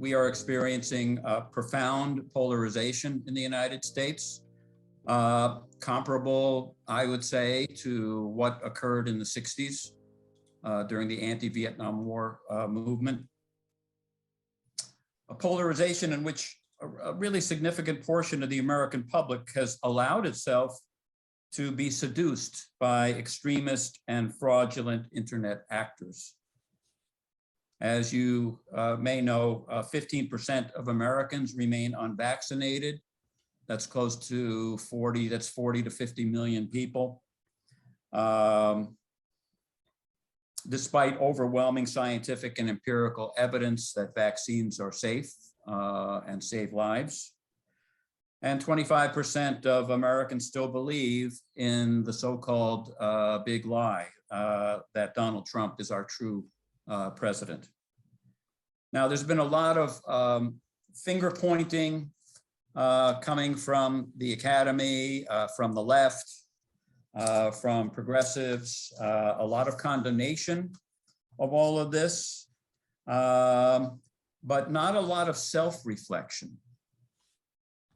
we are experiencing profound polarization in the United States, comparable, I would say, to what occurred in the 60s during the anti-Vietnam War movement. A polarization in which a really significant portion of the American public has allowed itself to be seduced by extremist and fraudulent internet actors. As you may know, 15% of Americans remain unvaccinated. That's close to 40 to 50 million people. Despite overwhelming scientific and empirical evidence that vaccines are safe and save lives. And 25% of Americans still believe in the so-called big lie that Donald Trump is our true president. Now, there's been a lot of finger pointing coming from the academy, from the left, from progressives, a lot of condemnation of all of this, but not a lot of self-reflection.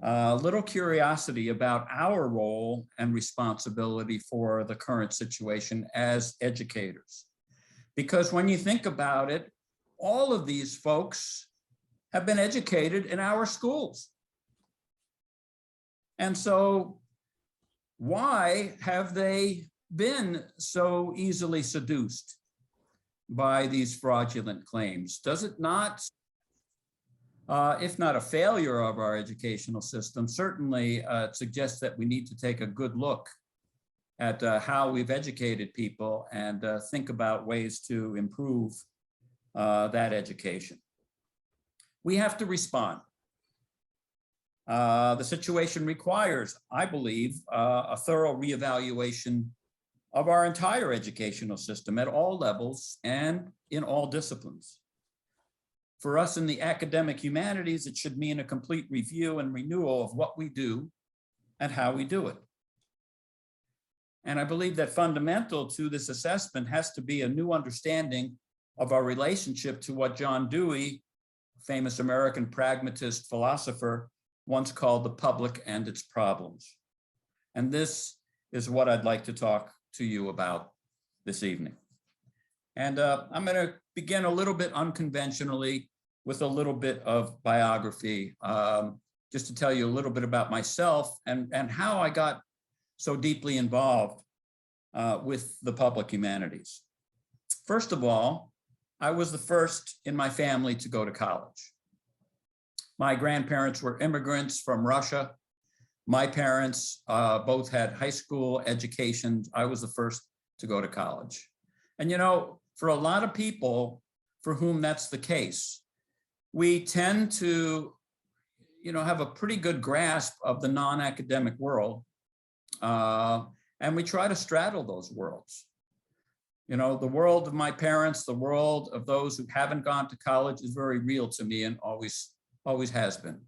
Little curiosity about our role and responsibility for the current situation as educators. Because when you think about it, all of these folks have been educated in our schools. And so why have they been so easily seduced by these fraudulent claims? Does it not, if not a failure of our educational system, certainly suggests that we need to take a good look at how we've educated people and think about ways to improve that education. We have to respond. The situation requires, I believe, a thorough reevaluation of our entire educational system at all levels and in all disciplines. For us in the academic humanities, it should mean a complete review and renewal of what we do and how we do it. And I believe that fundamental to this assessment has to be a new understanding of our relationship to what John Dewey, famous American pragmatist philosopher, once called the public and its problems. And this is what I'd like to talk to you about this evening. And I'm going to begin a little bit unconventionally with a little bit of biography, just to tell you a little bit about myself and how I got so deeply involved with the public humanities. First of all, I was the first in my family to go to college. My grandparents were immigrants from Russia. My parents both had high school educations. I was the first to go to college. And you know, for a lot of people for whom that's the case, we tend to, you know, have a pretty good grasp of the non-academic world. And we try to straddle those worlds. You know, the world of my parents, the world of those who haven't gone to college is very real to me and always has been.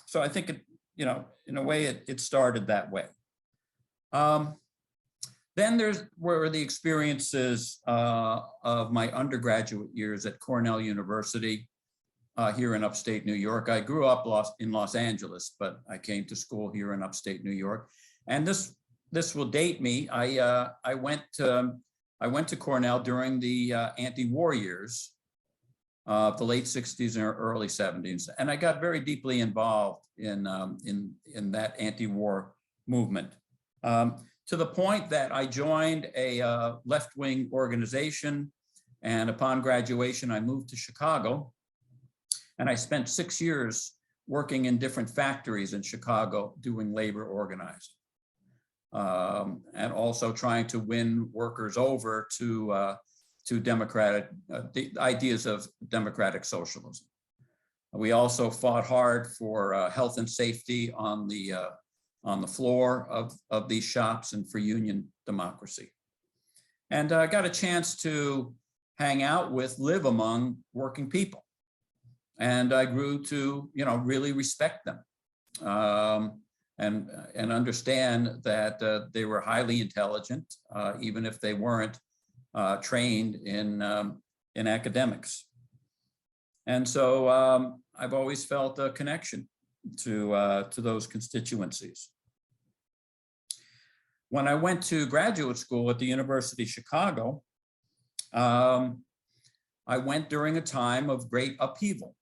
So I think it, you know, in a way it started that way. Then were the experiences of my undergraduate years at Cornell University here in upstate New York. I grew up in Los Angeles, but I came to school here in upstate New York. And this will date me. I went to Cornell during the anti-war years of the late 60s and early 70s, and I got very deeply involved in that anti-war movement, to the point that I joined a left-wing organization, and upon graduation, I moved to Chicago, and I spent 6 years working in different factories in Chicago doing labor organizing, and also trying to win workers over to democratic, the ideas of democratic socialism. We also fought hard for health and safety on the floor of these shops and for union democracy. And I got a chance to hang out with, live among working people. And I grew to, you know, really respect them and understand that they were highly intelligent, even if they weren't trained in academics. And so I've always felt a connection to those constituencies. When I went to graduate school at the University of Chicago, I went during a time of great upheaval.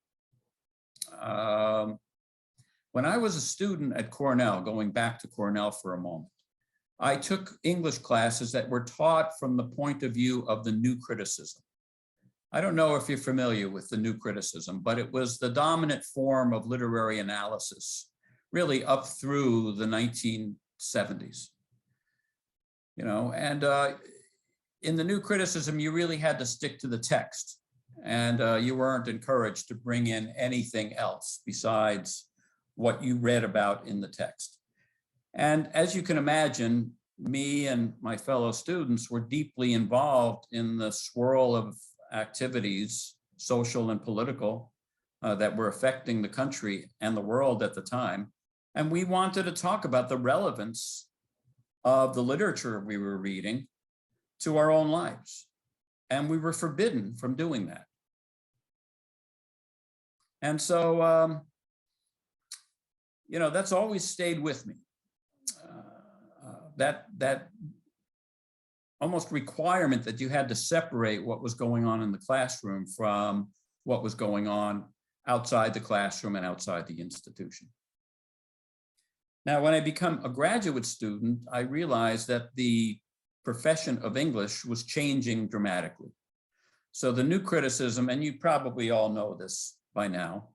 When I was a student at Cornell, going back to Cornell for a moment, I took English classes that were taught from the point of view of the new criticism. I don't know if you're familiar with the new criticism, but it was the dominant form of literary analysis, really up through the 1970s. You know, and in the new criticism, you really had to stick to the text, and you weren't encouraged to bring in anything else besides what you read about in the text. And as you can imagine, me and my fellow students were deeply involved in the swirl of activities, social and political, that were affecting the country and the world at the time. And we wanted to talk about the relevance of the literature we were reading to our own lives. And we were forbidden from doing that. And so, you know, that's always stayed with me. That almost requirement that you had to separate what was going on in the classroom from what was going on outside the classroom and outside the institution. Now, when I become a graduate student, I realized that the profession of English was changing dramatically. So the new criticism, and you probably all know this by now,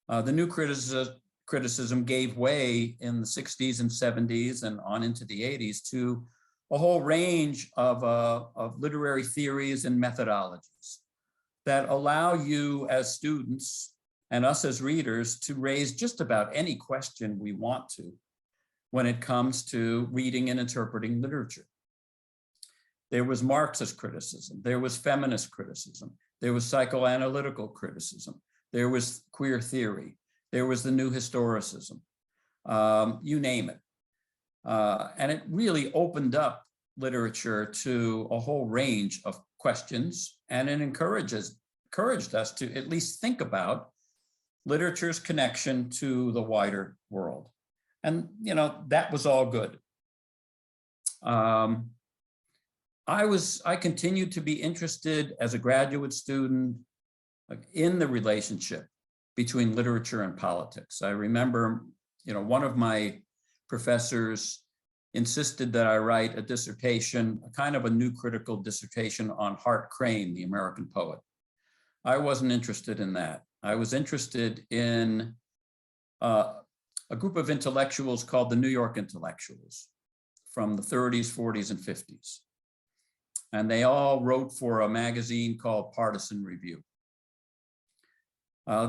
the new criticism gave way in the 60s and 70s and on into the 80s to a whole range of literary theories and methodologies that allow you as students and us as readers to raise just about any question we want to when it comes to reading and interpreting literature. There was Marxist criticism, there was feminist criticism, there was psychoanalytical criticism, there was queer theory, there was the new historicism, you name it. And it really opened up literature to a whole range of questions, and it encouraged us to at least think about literature's connection to the wider world. And, you know, that was all good. I continued to be interested as a graduate student in the relationship between literature and politics. I remember, you know, one of my professors insisted that I write a dissertation, a kind of a new critical dissertation on Hart Crane, the American poet. I wasn't interested in that. I was interested in a group of intellectuals called the New York Intellectuals from the 30s, 40s, and 50s. And they all wrote for a magazine called Partisan Review.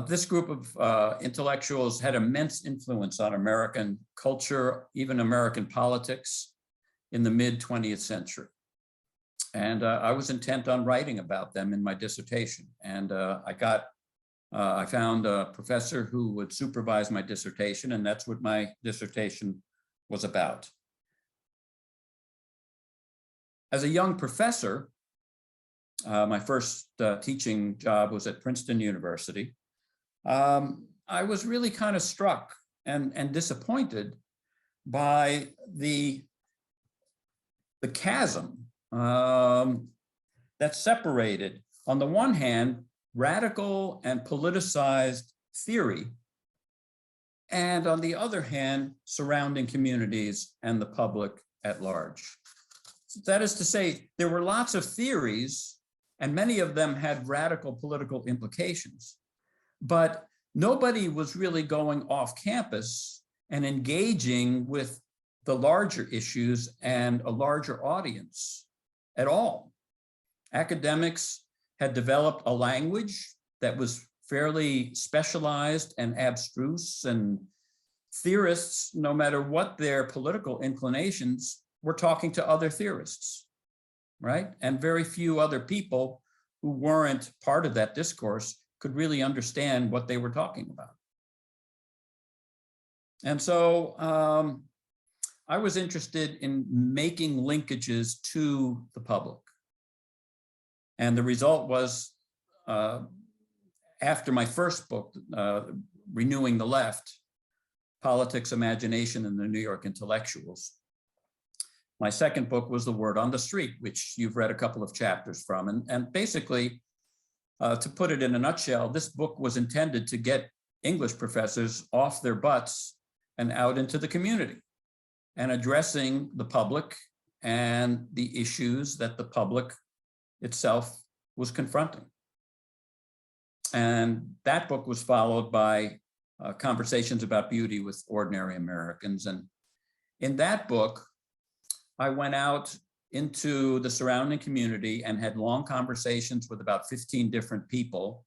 This group of intellectuals had immense influence on American culture, even American politics in the mid-20th century. And I was intent on writing about them in my dissertation. And I found a professor who would supervise my dissertation, and that's what my dissertation was about. As a young professor, my first teaching job was at Princeton University. I was really kind of struck and disappointed by the chasm that separated, on the one hand, radical and politicized theory, and on the other hand, surrounding communities and the public at large. That is to say, there were lots of theories, and many of them had radical political implications, but nobody was really going off campus and engaging with the larger issues and a larger audience at all. Academics had developed a language that was fairly specialized and abstruse, and theorists, no matter what their political inclinations, were talking to other theorists, right? And very few other people who weren't part of that discourse could really understand what they were talking about. And so I was interested in making linkages to the public. And the result was after my first book, Renewing the Left, Politics, Imagination, and the New York Intellectuals, my second book was The Word on the Street, which you've read a couple of chapters from. And basically, to put it in a nutshell, this book was intended to get English professors off their butts and out into the community and addressing the public and the issues that the public itself was confronting. And that book was followed by Conversations about Beauty with Ordinary Americans. And in that book, I went out into the surrounding community and had long conversations with about 15 different people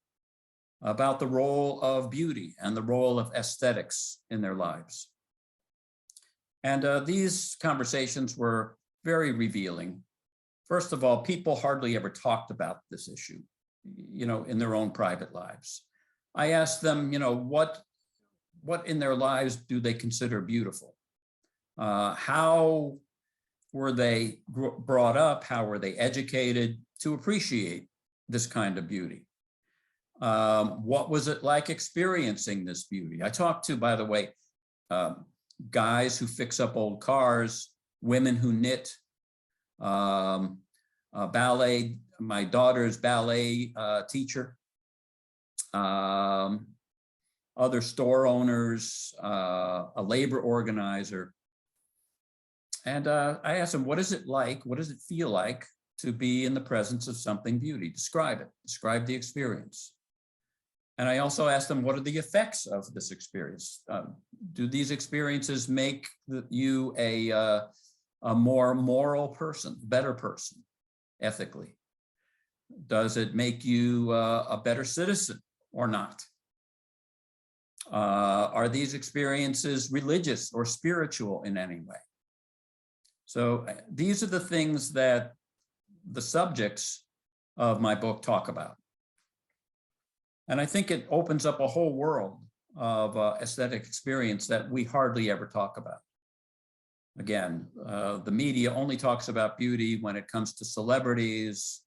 about the role of beauty and the role of aesthetics in their lives. And these conversations were very revealing. First of all, people hardly ever talked about this issue, in their own private lives. I asked them, what in their lives do they consider beautiful? How were they brought up? How were they educated to appreciate this kind of beauty? What was it like experiencing this beauty? I talked to, by the way, guys who fix up old cars, women who knit, ballet, my daughter's ballet teacher, other store owners, a labor organizer. And I asked them, what is it like? What does it feel like to be in the presence of something beauty? Describe it, describe the experience. And I also asked them, what are the effects of this experience? Do these experiences make you a more moral person, better person, ethically? Does it make you a better citizen or not? Are these experiences religious or spiritual in any way? So these are the things that the subjects of my book talk about. And I think it opens up a whole world of aesthetic experience that we hardly ever talk about. Again, the media only talks about beauty when it comes to celebrities,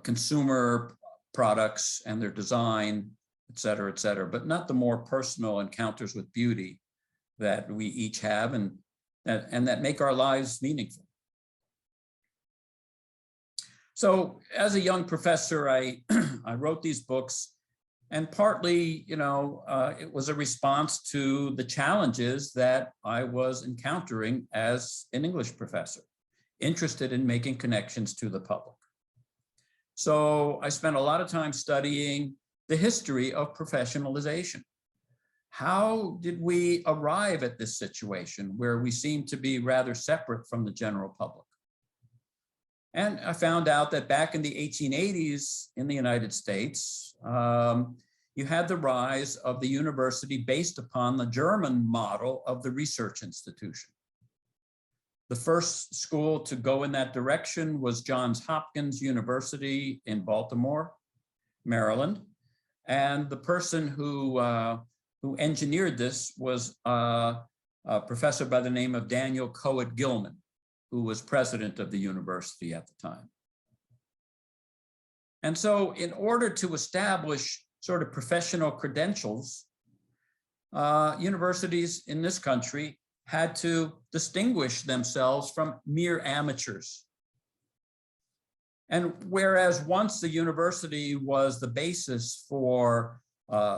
consumer products and their design, et cetera, but not the more personal encounters with beauty that we each have and that make our lives meaningful. So as a young professor, I wrote these books, and partly, it was a response to the challenges that I was encountering as an English professor, interested in making connections to the public. So I spent a lot of time studying the history of professionalization. How did we arrive at this situation where we seem to be rather separate from the general public? And I found out that back in the 1880s in the United States, you had the rise of the university based upon the German model of the research institution. The first school to go in that direction was Johns Hopkins University in Baltimore, Maryland. And the person who engineered this was a professor by the name of Daniel Coet Gilman, who was president of the university at the time. And so in order to establish sort of professional credentials, universities in this country had to distinguish themselves from mere amateurs. And whereas once the university was the basis for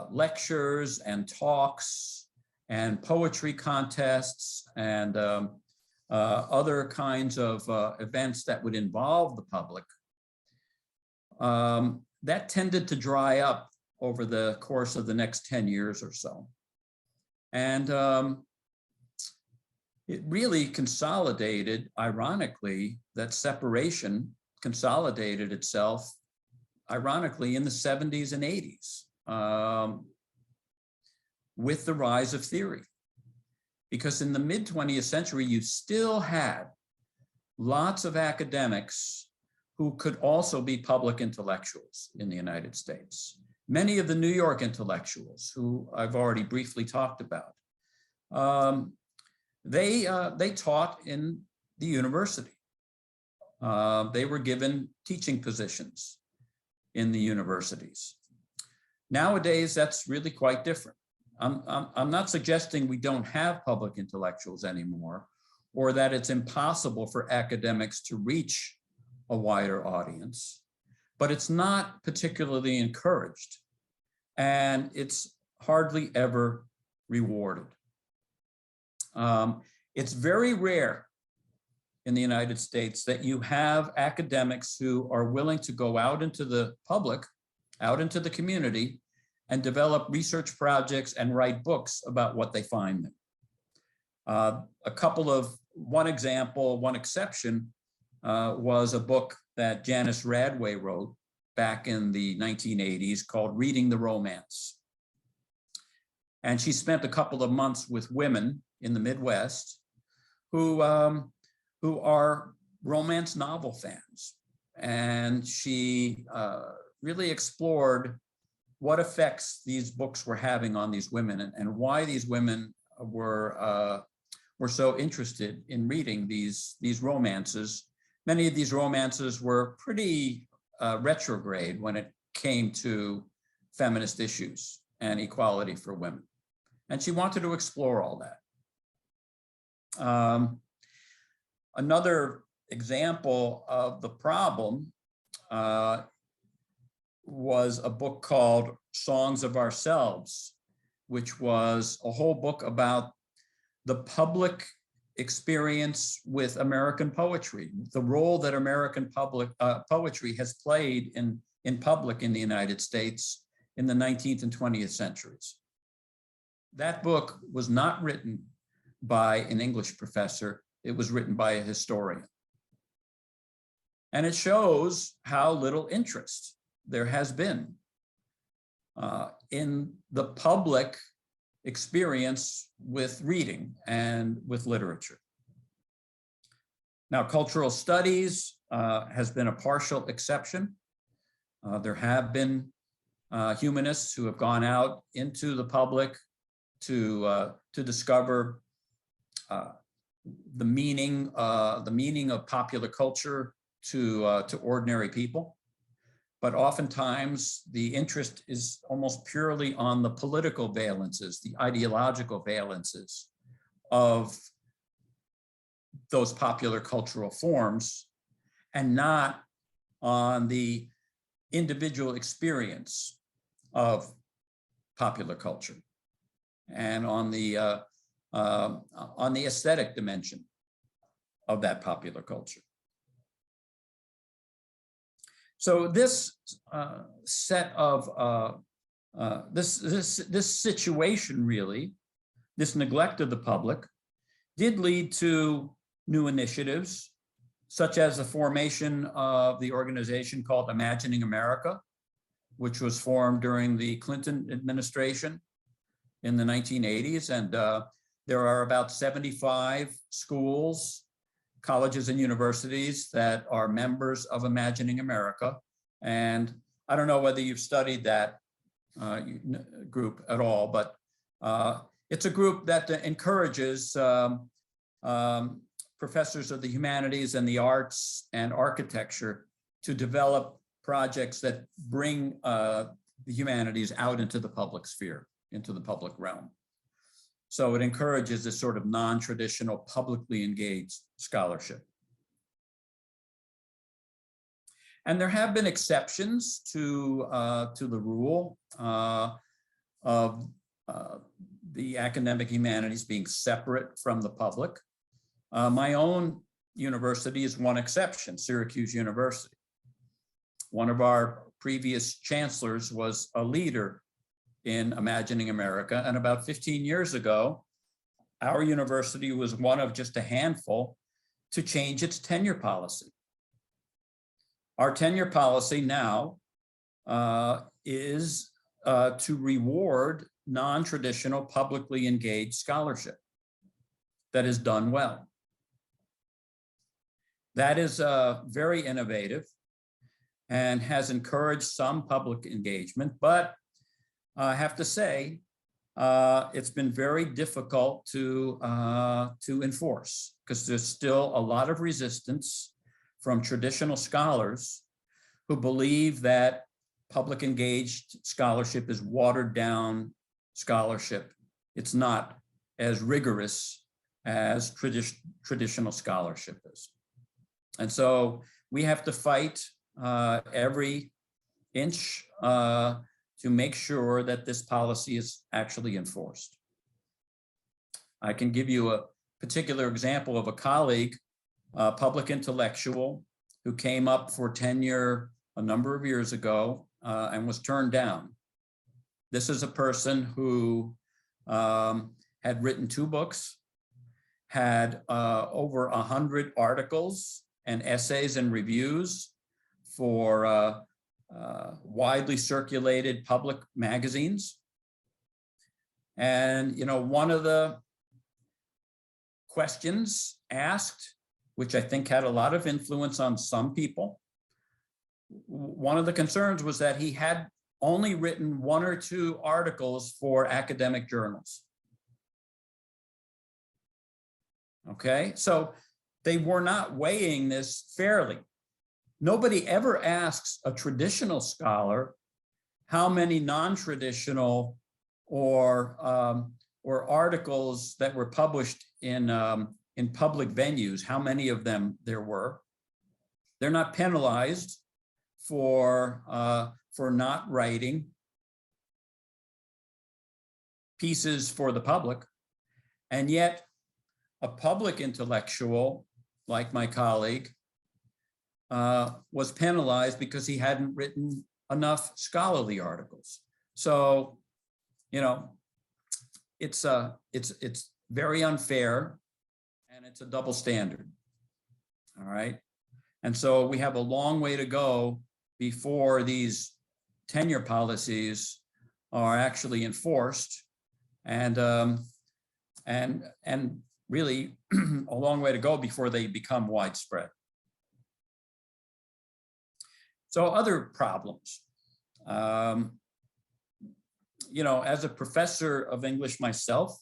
lectures and talks and poetry contests and other kinds of events that would involve the public, that tended to dry up over the course of the next 10 years or so. And it really consolidated, ironically, that separation consolidated itself, ironically, in the 70s and 80s with the rise of theory. Because in the mid-20th century, you still had lots of academics who could also be public intellectuals in the United States. Many of the New York intellectuals, who I've already briefly talked about, they taught in the university. They were given teaching positions. in the universities. Nowadays, that's really quite different. I'm not suggesting we don't have public intellectuals anymore, or that it's impossible for academics to reach a wider audience, but it's not particularly encouraged, and it's hardly ever rewarded. It's very rare in the United States that you have academics who are willing to go out into the public, out into the community, and develop research projects and write books about what they find them. One example, one exception was a book that Janice Radway wrote back in the 1980s called Reading the Romance. And she spent a couple of months with women in the Midwest who are romance novel fans. And she really explored what effects these books were having on these women, and why these women were so interested in reading these romances. Many of these romances were pretty retrograde when it came to feminist issues and equality for women. And she wanted to explore all that. Another example of the problem was a book called Songs of Ourselves, which was a whole book about the public experience with American poetry, the role that American poetry has played in public in the United States in the 19th and 20th centuries. That book was not written by an English professor, it was written by a historian. And it shows how little interest there has been in the public experience with reading and with literature. Now, cultural studies has been a partial exception. There have been humanists who have gone out into the public to discover the meaning of popular culture to ordinary people. But oftentimes the interest is almost purely on the political valences, the ideological valences of those popular cultural forms, and not on the individual experience of popular culture and on the aesthetic dimension of that popular culture. So this set of this situation, really, this neglect of the public, did lead to new initiatives, such as the formation of the organization called Imagining America, which was formed during the Clinton administration in the 1980s. And there are about 75 schools, colleges and universities that are members of Imagining America. And I don't know whether you've studied that group at all, but it's a group that encourages professors of the humanities and the arts and architecture to develop projects that bring the humanities out into the public sphere, into the public realm. So it encourages this sort of non-traditional, publicly engaged scholarship. And there have been exceptions to the rule of the academic humanities being separate from the public. My own university is one exception, Syracuse University. One of our previous chancellors was a leader in Imagining America. And about 15 years ago, our university was one of just a handful to change its tenure policy. Our tenure policy now is to reward non-traditional, publicly engaged scholarship that is done well. That is very innovative and has encouraged some public engagement, but I have to say, it's been very difficult to enforce, because there's still a lot of resistance from traditional scholars who believe that public engaged scholarship is watered down scholarship. It's not as rigorous as traditional scholarship is. And so we have to fight every inch to make sure that this policy is actually enforced. I can give you a particular example of a colleague, a public intellectual, who came up for tenure a number of years ago and was turned down. This is a person who had written 2 books, had over 100 articles and essays and reviews for widely circulated public magazines. And, you know, one of the questions asked, which I think had a lot of influence on some people, one of the concerns was that he had only written 1 or 2 articles for academic journals. Okay, so they were not weighing this fairly. Nobody ever asks a traditional scholar how many non-traditional or articles that were published in public venues, how many of them there were. They're not penalized for not writing pieces for the public. And yet a public intellectual like my colleague was penalized because he hadn't written enough scholarly articles. So, you know, it's very unfair, and it's a double standard. All right. And so we have a long way to go before these tenure policies are actually enforced, and really a long way to go before they become widespread. So other problems. You know, as a professor of English myself,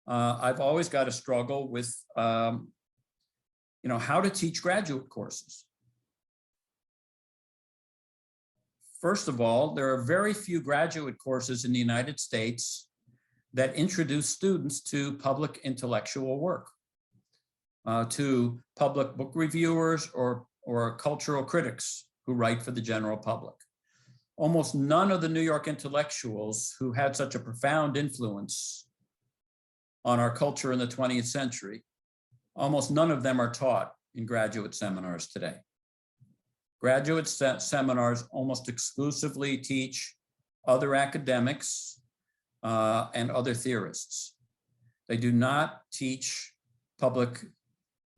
I've always got to struggle with, you know, how to teach graduate courses. First of all, there are very few graduate courses in the United States that introduce students to public intellectual work, to public book reviewers or cultural critics who write for the general public. Almost none of the New York intellectuals who had such a profound influence on our culture in the 20th century, almost none of them are taught in graduate seminars today. Graduate seminars almost exclusively teach other academics and other theorists. They do not teach public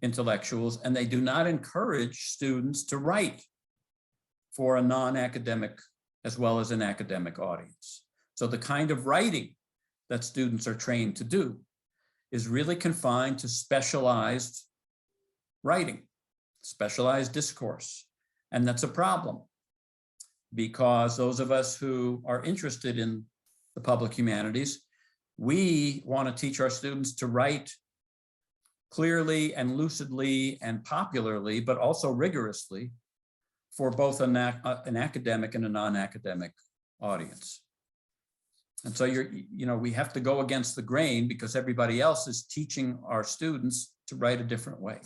intellectuals, and they do not encourage students to write for a non-academic as well as an academic audience. So the kind of writing that students are trained to do is really confined to specialized writing, specialized discourse. And that's a problem, because those of us who are interested in the public humanities, we want to teach our students to write clearly and lucidly and popularly, but also rigorously for both an academic and a non-academic audience. And so you know, we have to go against the grain because everybody else is teaching our students to write a different way.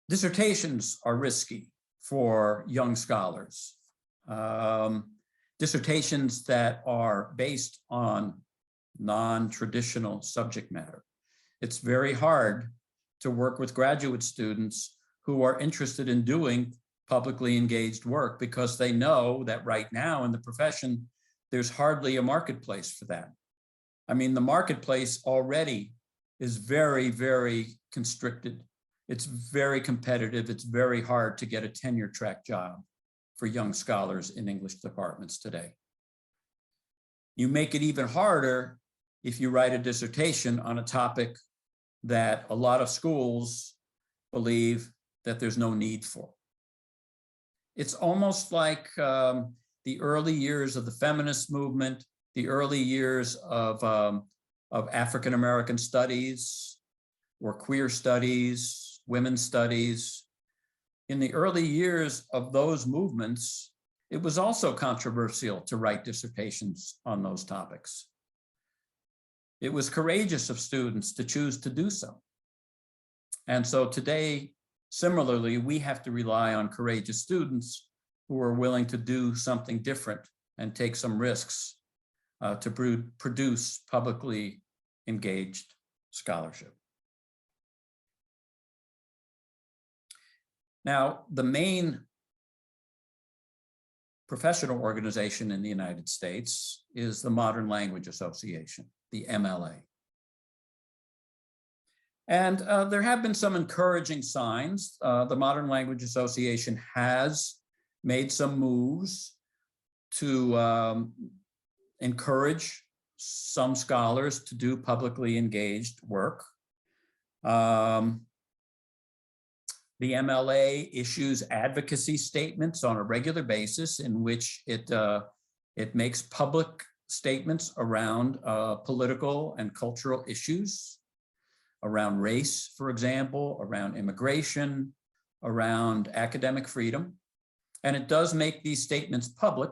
Dissertations are risky for young scholars. Dissertations that are based on non-traditional subject matter. It's very hard to work with graduate students who are interested in doing publicly engaged work because they know that right now in the profession, there's hardly a marketplace for that. I mean, the marketplace already is very, very constricted. It's very competitive. It's very hard to get a tenure track job for young scholars in English departments today. You make it even harder if you write a dissertation on a topic that a lot of schools believe that there's no need for. It's almost like the early years of the feminist movement, the early years of African-American studies or queer studies, women's studies. In the early years of those movements, it was also controversial to write dissertations on those topics. It was courageous of students to choose to do so. And so today, similarly, we have to rely on courageous students who are willing to do something different and take some risks to produce publicly engaged scholarship. Now, the main professional organization in the United States is the Modern Language Association, the MLA. And there have been some encouraging signs. The Modern Language Association has made some moves to encourage some scholars to do publicly engaged work. The MLA issues advocacy statements on a regular basis in which it makes public statements around political and cultural issues, around race, for example, around immigration, around academic freedom. And it does make these statements public.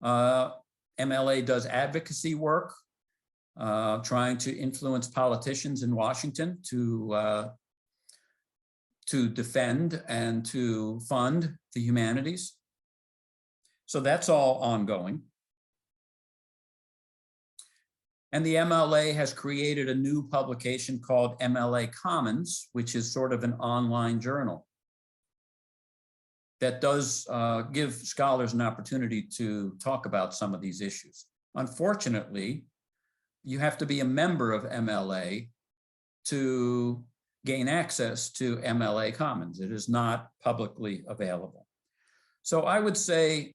MLA does advocacy work, trying to influence politicians in Washington to defend and to fund the humanities. So that's all ongoing. And the MLA has created a new publication called MLA Commons, which is sort of an online journal that does give scholars an opportunity to talk about some of these issues. Unfortunately, you have to be a member of MLA to gain access to MLA Commons. It is not publicly available. So I would say,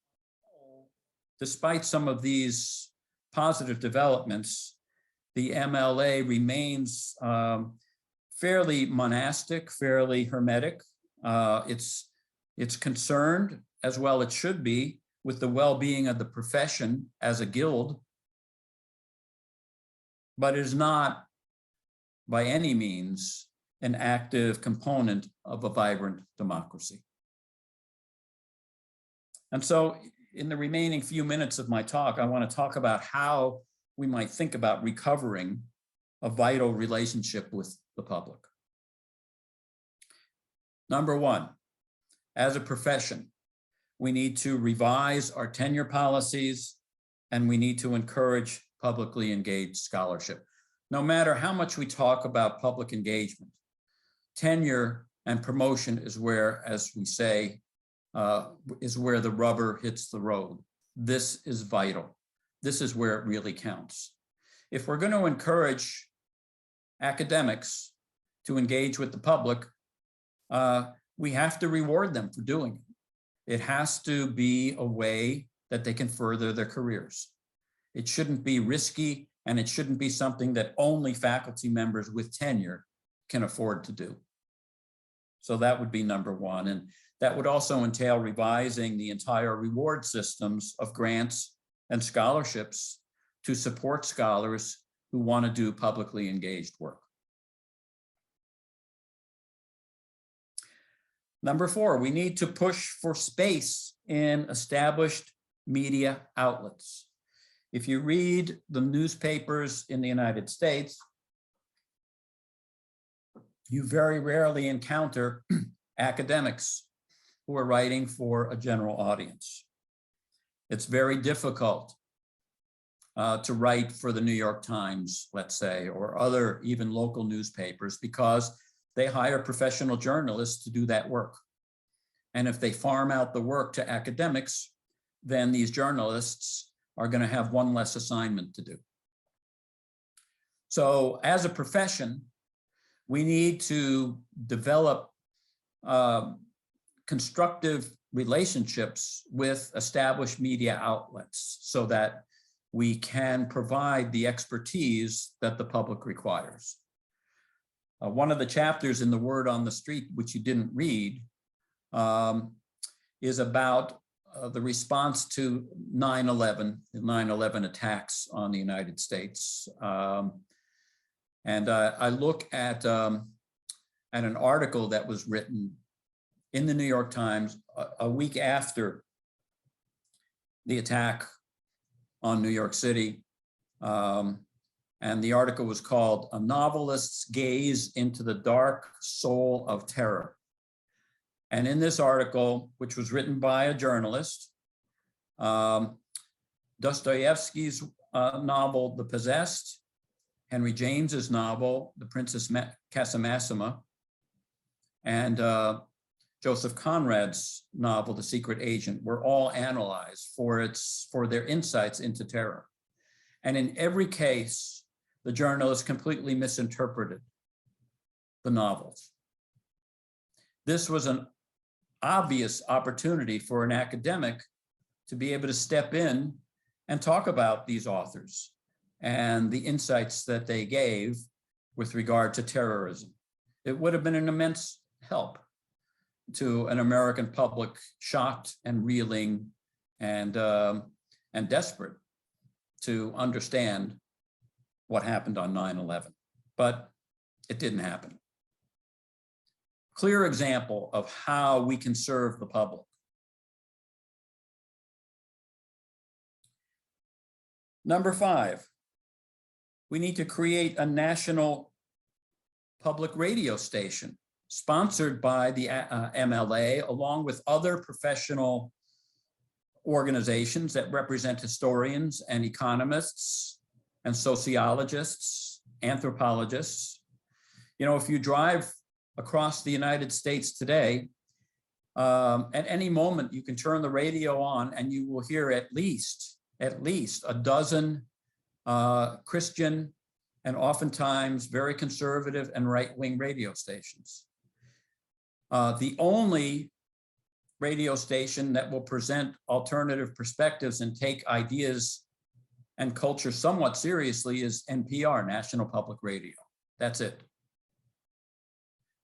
despite some of these positive developments, the MLA remains fairly monastic, fairly hermetic. It's concerned, as well it should be, with the well-being of the profession as a guild, but it is not by any means an active component of a vibrant democracy. And so in the remaining few minutes of my talk, I want to talk about how we might think about recovering a vital relationship with the public. Number one, as a profession, we need to revise our tenure policies and we need to encourage publicly engaged scholarship. No matter how much we talk about public engagement, tenure and promotion is where, as we say, is where the rubber hits the road. This is vital. This is where it really counts. If we're going to encourage academics to engage with the public, we have to reward them for doing it. It has to be a way that they can further their careers. It shouldn't be risky, and it shouldn't be something that only faculty members with tenure can afford to do. So that would be number one. And that would also entail revising the entire reward systems of grants and scholarships to support scholars who want to do publicly engaged work. Number four, we need to push for space in established media outlets. If you read the newspapers in the United States, you very rarely encounter academics who are writing for a general audience. It's very difficult to write for the New York Times, let's say, or other even local newspapers, because they hire professional journalists to do that work. And if they farm out the work to academics, then these journalists are going to have one less assignment to do. So as a profession, we need to develop constructive relationships with established media outlets so that we can provide the expertise that the public requires. One of the chapters in The Word on the Street, which you didn't read, is about the response to 9/11, the 9/11 attacks on the United States. And I look at at an article that was written in the New York Times a week after the attack on New York City. And the article was called "A Novelist's Gaze into the Dark Soul of Terror." And in this article, which was written by a journalist, Dostoevsky's novel, The Possessed, Henry James's novel, The Princess Casamassima, and Joseph Conrad's novel, The Secret Agent, were all analyzed for their insights into terror. And in every case, the journalists completely misinterpreted the novels. This was an obvious opportunity for an academic to be able to step in and talk about these authors and the insights that they gave with regard to terrorism. It would have been an immense help to an American public shocked and reeling and desperate to understand what happened on 9/11, but it didn't happen. Clear example of how we can serve the public. Number 5, we need to create a national public radio station sponsored by the MLA, along with other professional organizations that represent historians and economists and sociologists, anthropologists. You know, if you drive across the United States today, at any moment you can turn the radio on and you will hear at least a dozen Christian and oftentimes very conservative and right-wing radio stations. The only radio station that will present alternative perspectives and take ideas and culture somewhat seriously is NPR, National Public Radio. That's it.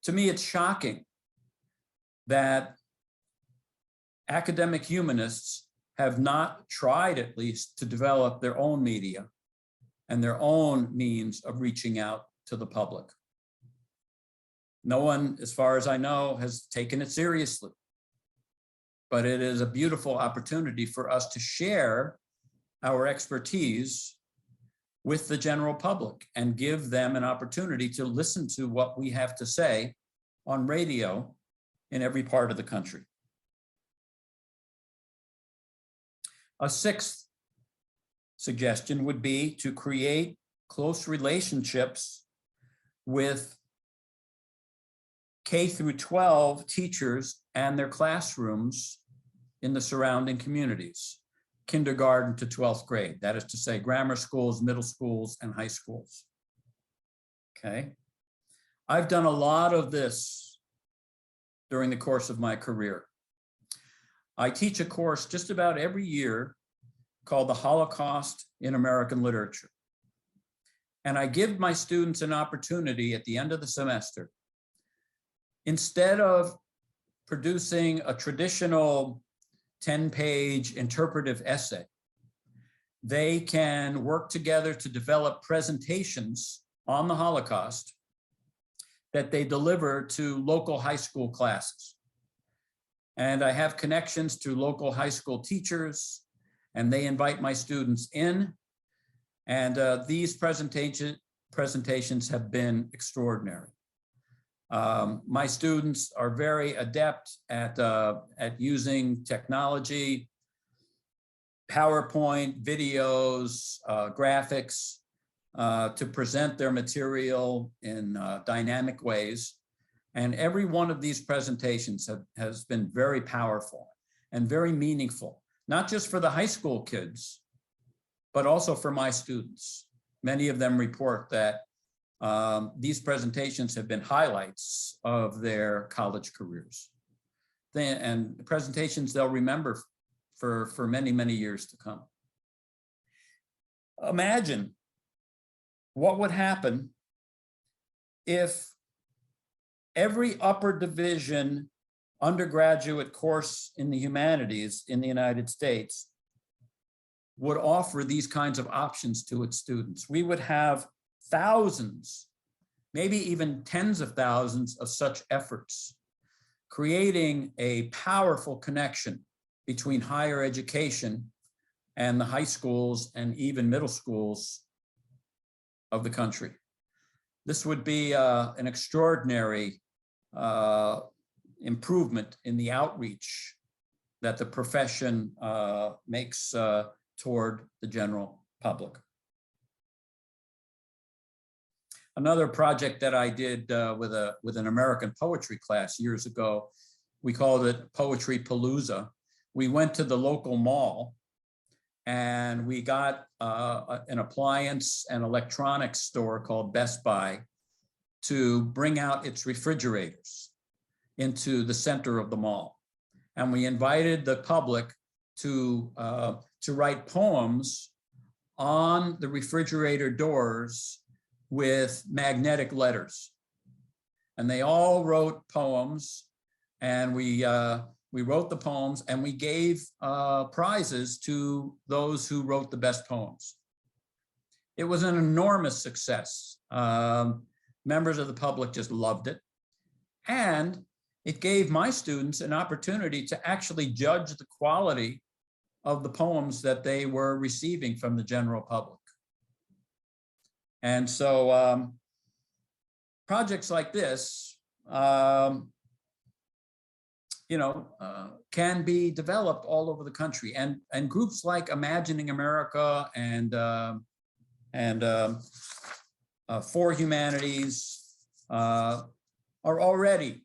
To me, it's shocking that academic humanists have not tried, at least, to develop their own media and their own means of reaching out to the public. No one, as far as I know, has taken it seriously. But it is a beautiful opportunity for us to share our expertise with the general public and give them an opportunity to listen to what we have to say on radio in every part of the country. A 6th suggestion would be to create close relationships with K through 12 teachers and their classrooms in the surrounding communities, kindergarten to 12th grade. That is to say, grammar schools, middle schools, and high schools. Okay. I've done a lot of this during the course of my career. I teach a course just about every year called The Holocaust in American Literature. And I give my students an opportunity at the end of the semester, instead of producing a traditional 10-page interpretive essay, they can work together to develop presentations on the Holocaust that they deliver to local high school classes. And I have connections to local high school teachers, and they invite my students in. And these presentations have been extraordinary. My students are very adept at using technology, PowerPoint, videos, graphics, to present their material in dynamic ways. And every one of these presentations has been very powerful and very meaningful, not just for the high school kids, but also for my students. Many of them report that these presentations have been highlights of their college careers. And presentations they'll remember for many, many years to come. Imagine what would happen if every upper division undergraduate course in the humanities in the United States would offer these kinds of options to its students. We would have thousands, maybe even tens of thousands of such efforts, creating a powerful connection between higher education and the high schools and even middle schools of the country. This would be an extraordinary improvement in the outreach that the profession makes toward the general public. Another project that I did with an American poetry class years ago, we called it Poetry Palooza. We went to the local mall and we got an appliance and electronics store called Best Buy to bring out its refrigerators into the center of the mall. And we invited the public to write poems on the refrigerator doors with magnetic letters. And they all wrote poems, and we wrote the poems and we gave prizes to those who wrote the best poems. It was an enormous success. Members of the public just loved it. And it gave my students an opportunity to actually judge the quality of the poems that they were receiving from the general public. And so projects like this, can be developed all over the country, and groups like Imagining America and For Humanities are already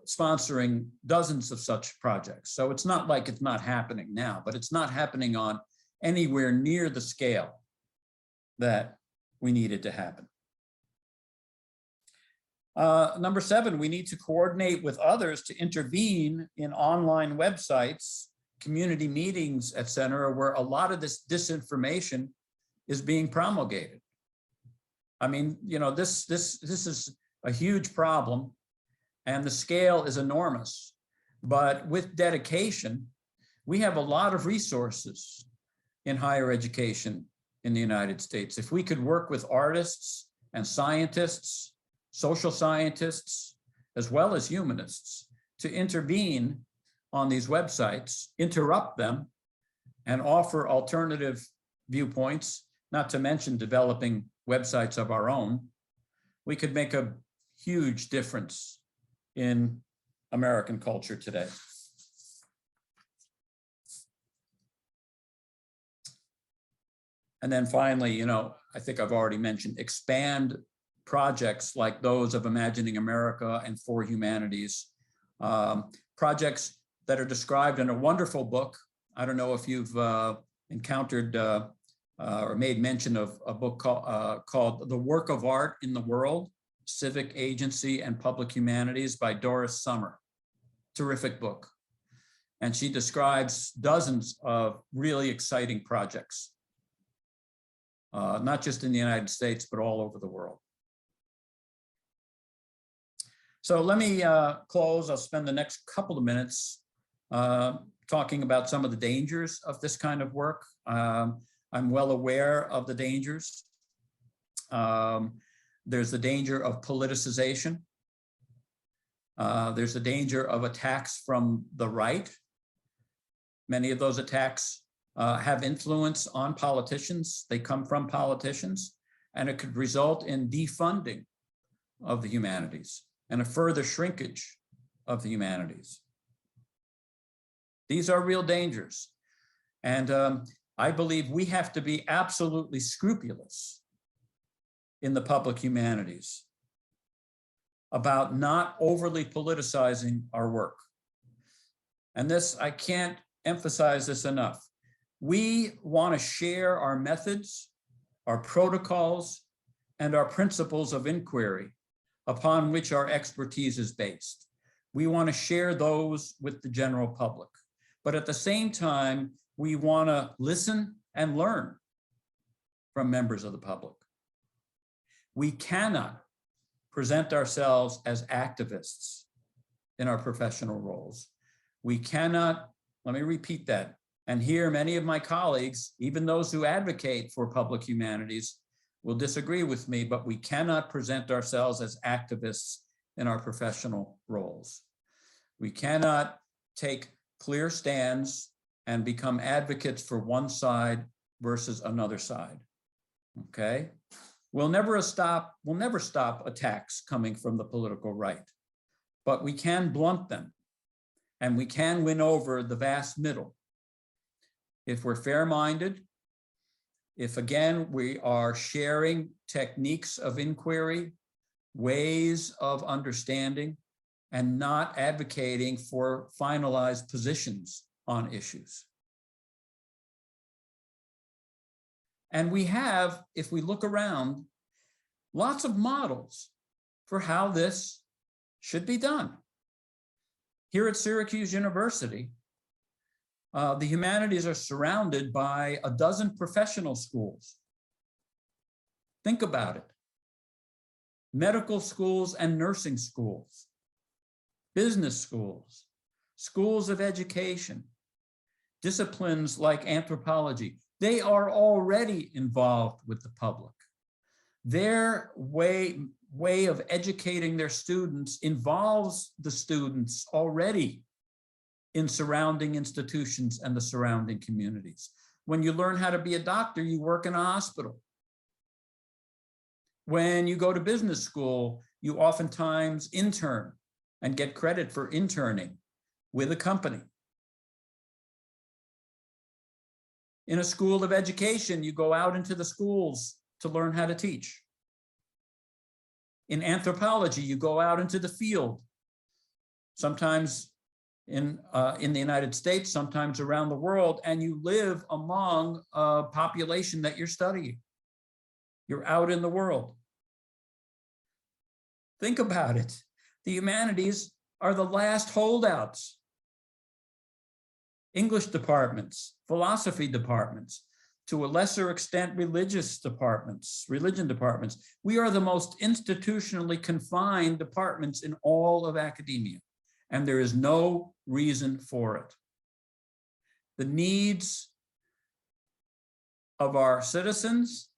sponsoring dozens of such projects. So it's not like it's not happening now, but it's not happening on anywhere near the scale that we need it to happen. Number 7, we need to coordinate with others to intervene in online websites, community meetings, et cetera, where a lot of this disinformation is being promulgated. I mean, this is a huge problem and the scale is enormous, but with dedication, we have a lot of resources in higher education in the United States. If we could work with artists and scientists, social scientists, as well as humanists, to intervene on these websites, interrupt them, and offer alternative viewpoints, not to mention developing websites of our own, we could make a huge difference in American culture today. And then finally, I think I've already mentioned, expand projects like those of Imagining America and For Humanities, projects that are described in a wonderful book. I don't know if you've encountered or made mention of a book called The Work of Art in the World, Civic Agency and Public Humanities by Doris Sommer. Terrific book. And she describes dozens of really exciting projects, not just in the United States, but all over the world. So let me close. I'll spend the next couple of minutes talking about some of the dangers of this kind of work. I'm well aware of the dangers. There's the danger of politicization. There's the danger of attacks from the right. Many of those attacks have influence on politicians. They come from politicians, and it could result in defunding of the humanities and a further shrinkage of the humanities. These are real dangers. And I believe we have to be absolutely scrupulous in the public humanities about not overly politicizing our work. And this, I can't emphasize this enough. We want to share our methods, our protocols, and our principles of inquiry upon which our expertise is based. We want to share those with the general public. But at the same time, we want to listen and learn from members of the public. We cannot present ourselves as activists in our professional roles. We cannot, let me repeat that, and here many of my colleagues, even those who advocate for public humanities, will disagree with me, but we cannot present ourselves as activists in our professional roles. We cannot take clear stands and become advocates for one side versus another side, okay? We'll never stop attacks coming from the political right, but we can blunt them, and we can win over the vast middle if we're fair-minded, if again, we are sharing techniques of inquiry, ways of understanding, and not advocating for finalized positions on issues. And we have, if we look around, lots of models for how this should be done. Here at Syracuse University, the humanities are surrounded by a dozen professional schools. Think about it. Medical schools and nursing schools, business schools, schools of education, disciplines like anthropology. They are already involved with the public. Their way of educating their students involves the students already in surrounding institutions and the surrounding communities. When you learn how to be a doctor, you work in a hospital. When you go to business school, you oftentimes intern and get credit for interning with a company. In a school of education, you go out into the schools to learn how to teach. In anthropology, you go out into the field, sometimes in the United States, sometimes around the world, and you live among a population that you're studying. You're out in the world. Think about it. The humanities are the last holdouts. English departments, philosophy departments, to a lesser extent, religion departments. We are the most institutionally confined departments in all of academia, and there is no reason for it. The needs of our citizens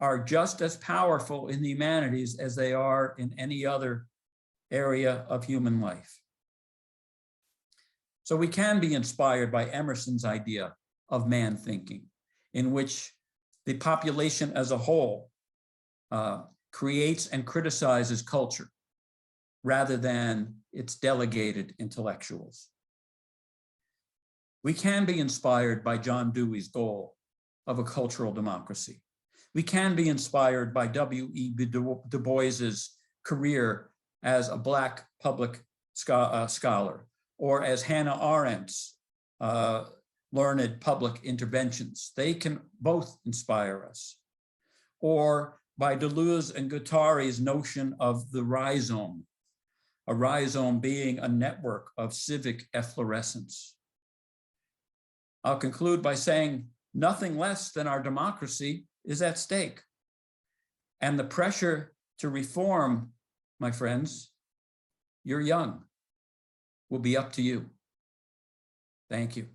are just as powerful in the humanities as they are in any other area of human life. So we can be inspired by Emerson's idea of man thinking, in which the population as a whole creates and criticizes culture rather than its delegated intellectuals. We can be inspired by John Dewey's goal of a cultural democracy. We can be inspired by W.E. Du Bois's career as a Black public scholar, or as Hannah Arendt's learned public interventions. They can both inspire us. Or by Deleuze and Guattari's notion of the rhizome, a rhizome being a network of civic efflorescence. I'll conclude by saying nothing less than our democracy is at stake. And the pressure to reform, my friends, you're young, will be up to you. Thank you.